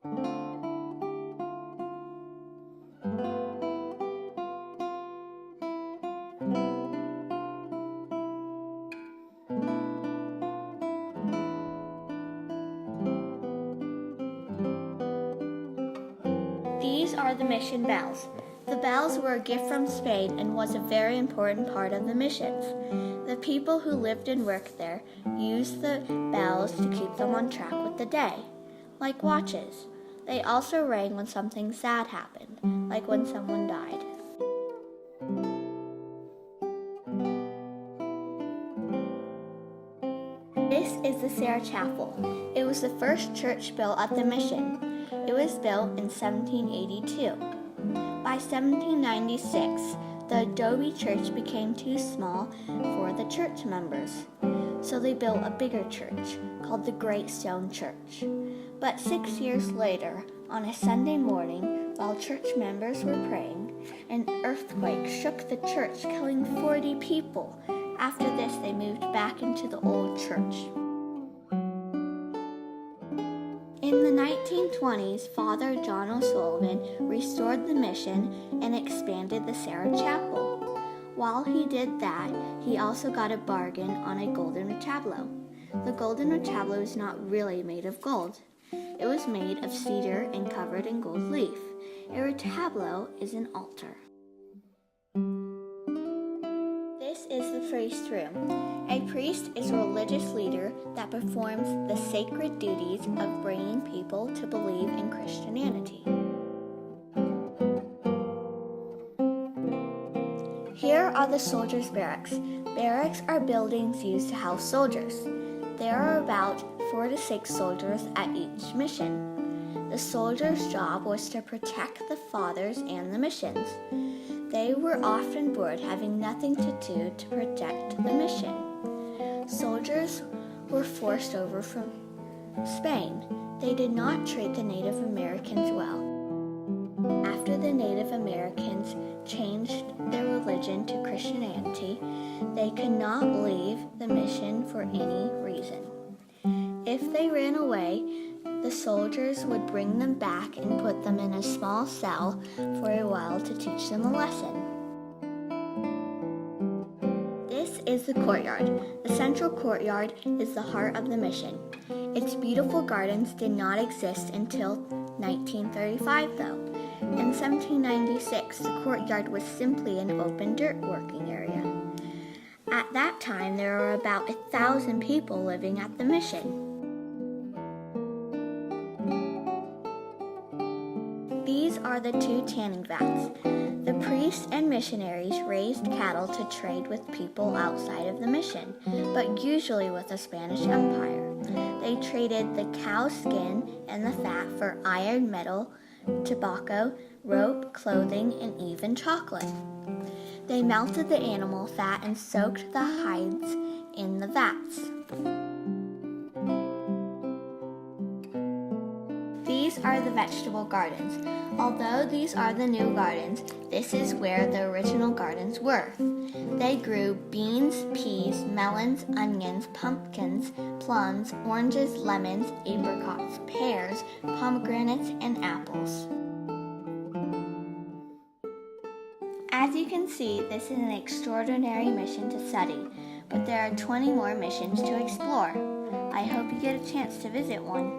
These are the mission bells. The bells were a gift from Spain and was a very important part of the missions. The people who lived and worked there used the bells to keep them on track with the day, like watches. They also rang when something sad happened, like when someone died. This is the Sarah Chapel. It was the first church built at the mission. It was built in 1782. By 1796, the adobe church became too small for the church members, so they built a bigger church called the Great Stone Church. But 6 years later, on a Sunday morning, while church members were praying, an earthquake shook the church, killing 40 people. After this, they moved back into the old church. In the 1920s, Father John O'Sullivan restored the mission and expanded the Sarah Chapel. While he did that, he also got a bargain on a golden retablo. The golden retablo is not really made of gold. It was made of cedar and covered in gold leaf. A retablo is an altar. This is the priest room. A priest is a religious leader that performs the sacred duties of bringing people to believe in Christianity. Here are the soldiers' barracks. Barracks are buildings used to house soldiers. There are about 4 to 6 soldiers at each mission. The soldiers' job was to protect the fathers and the missions. They were often bored, having nothing to do to protect the mission. Soldiers were forced over from Spain. They did not treat the Native Americans well. After the Native Americans changed their religion to Christianity, they could not leave the mission for any reason. If they ran away, the soldiers would bring them back and put them in a small cell for a while to teach them a lesson. This is the courtyard. The central courtyard is the heart of the mission. Its beautiful gardens did not exist until 1935, though. In 1796, the courtyard was simply an open dirt working area. At that time, there were about 1,000 people living at the mission. These are the 2 tanning vats. The priests and missionaries raised cattle to trade with people outside of the mission, but usually with the Spanish Empire. They traded the cow skin and the fat for iron, metal, tobacco, rope, clothing, and even chocolate. They melted the animal fat and soaked the hides in the vats. These are the vegetable gardens. Although these are the new gardens, this is where the original gardens were. They grew beans, peas, melons, onions, pumpkins, plums, oranges, lemons, apricots, pears, pomegranates, and apples. As you can see, this is an extraordinary mission to study, but there are 20 more missions to explore. I hope you get a chance to visit one.